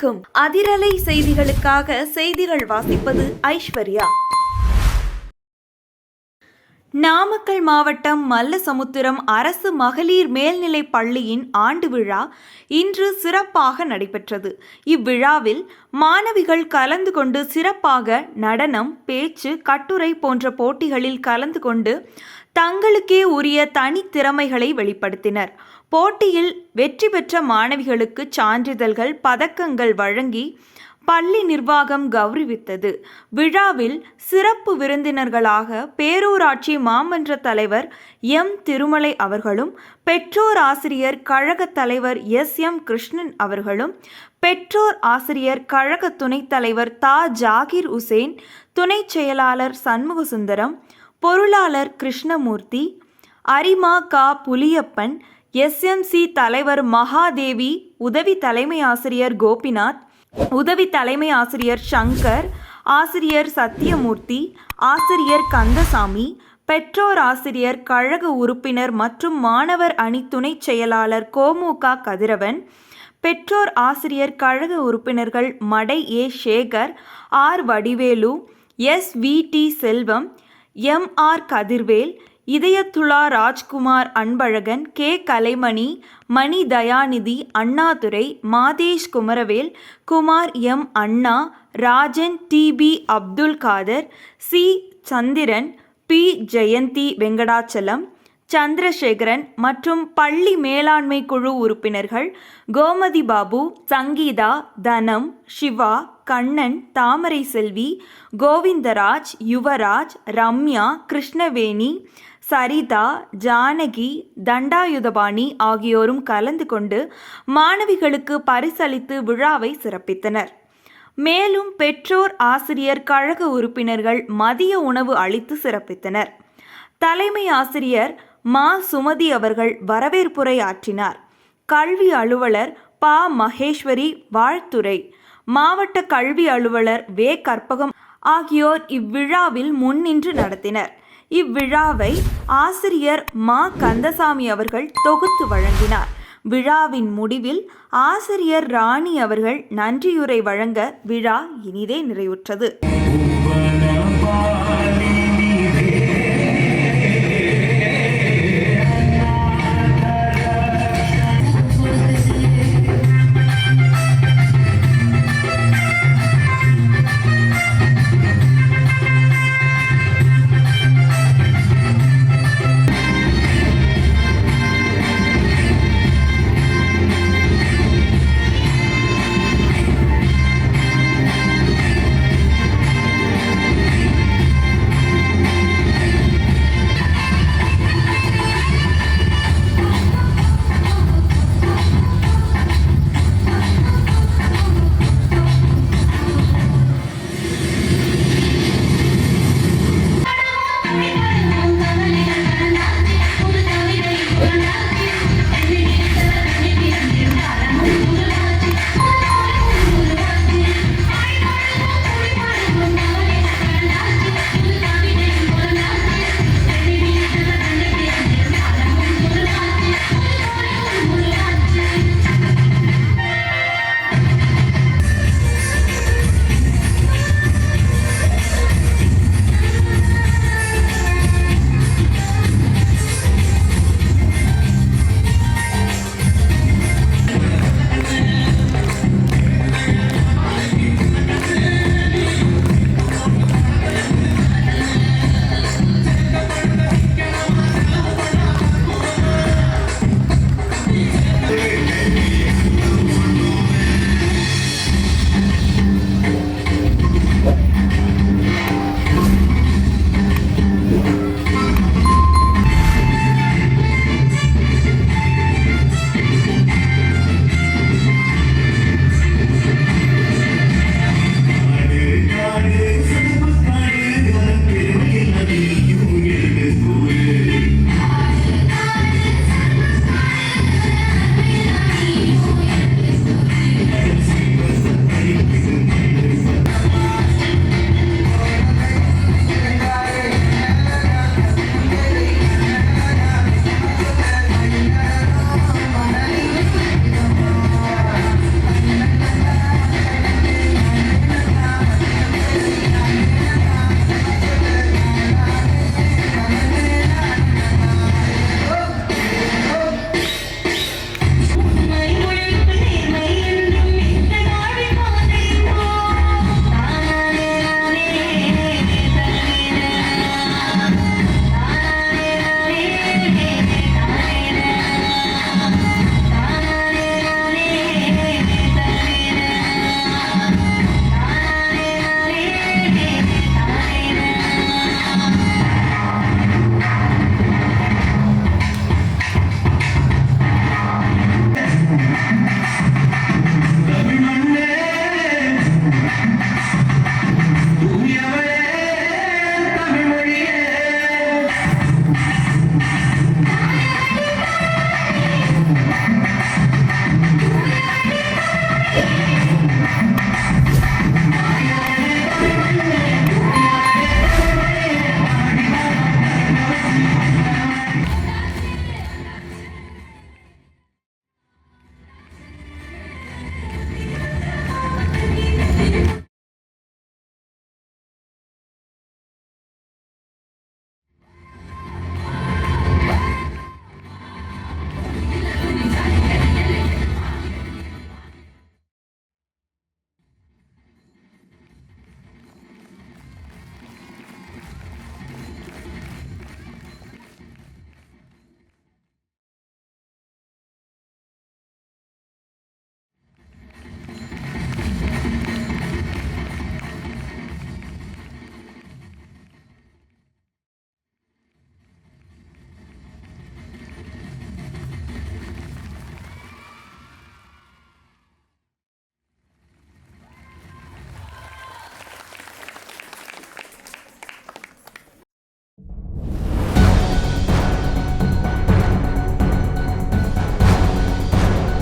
வணக்கம். அதிரலை செய்திகளுக்காக செய்திகள் வாசிப்பது ஐஸ்வர்யா. நாமக்கல் மாவட்டம் மல்லசமுத்திரம் அரசு மகளிர் மேல்நிலைப் பள்ளியின் ஆண்டு விழா இன்று சிறப்பாக நடைபெற்றது. இவ்விழாவில் மாணவிகள் கலந்து கொண்டு சிறப்பாக நடனம், பேச்சு, கட்டுரை போன்ற போட்டிகளில் கலந்து கொண்டு தங்களுக்கே உரிய தனித்திறமைகளை வெளிப்படுத்தினர். போட்டியில் வெற்றி பெற்ற மாணவிகளுக்கு சான்றிதழ்கள், பதக்கங்கள் வழங்கி பள்ளி நிர்வாகம் கௌரவித்தது. விழாவில் சிறப்பு விருந்தினர்களாக பேரூராட்சி மாமன்ற தலைவர் எம். திருமலை அவர்களும், பெற்றோர் ஆசிரியர் கழக தலைவர் எம். கிருஷ்ணன் அவர்களும், பெற்றோர் ஆசிரியர் கழக துணைத் தலைவர் தா. ஜாகிர் உசேன், துணை செயலாளர் சண்முகசுந்தரம், பொருளாளர் கிருஷ்ணமூர்த்தி, அரிமா கா. புலியப்பன், SMC தலைவர் மகாதேவி, உதவி தலைமை ஆசிரியர் கோபிநாத், உதவி தலைமை ஆசிரியர் சங்கர், ஆசிரியர் சத்தியமூர்த்தி, ஆசிரியர் கந்தசாமி, பெற்றோர் ஆசிரியர் கழக உறுப்பினர் மற்றும் மாணவர் அணி துணை செயலாளர் கோமுக கதிரவன், பெற்றோர் ஆசிரியர் கழக உறுப்பினர்கள் மடை ஏ. சேகர், ஆர். வடிவேலு, SVT செல்வம், MR கதிர்வேல், இதயத்துலா ராஜ்குமார், அன்பழகன், K. கலைமணி, மணி தயாநிதி, அண்ணாதுரை, மாதேஷ் குமரவேல், குமார் M. அண்ணா, ராஜன், TB அப்துல் காதர், C. சந்திரன், P. ஜெயந்தி வெங்கடாச்சலம், சந்திரசேகரன் மற்றும் பள்ளி மேலாண்மை குழு உறுப்பினர்கள் கோமதி பாபு, சங்கீதா, தனம், சிவா, கண்ணன், தாமரை செல்வி, கோவிந்தராஜ், யுவராஜ், ரம்யா, கிருஷ்ணவேணி, சரிதா, ஜானகி, தண்டாயுதபாணி ஆகியோரும் கலந்து கொண்டு மாணவிகளுக்கு பரிசளித்து விழாவை சிறப்பித்தனர். மேலும் பெற்றோர் ஆசிரியர் கழக உறுப்பினர்கள் மதிய உணவு அளித்து சிறப்பித்தனர். தலைமை ஆசிரியர் மா. சுமதி அவர்கள் வரவேற்புரை ஆற்றினார். கல்வி அலுவலர் பா. மகேஸ்வரி வாழ்த்துரை, மாவட்ட கல்வி அலுவலர் வே. கற்பகம் ஆகியோர் இவ்விழாவில் முன்னின்று நடத்தினர். இவ்விழாவை ஆசிரியர் மா. கந்தசாமி அவர்கள் தொகுத்து வழங்கினார். விழாவின் முடிவில் ஆசிரியர் ராணி அவர்கள் நன்றியுரை வழங்க விழா இனிதே நிறைவுற்றது.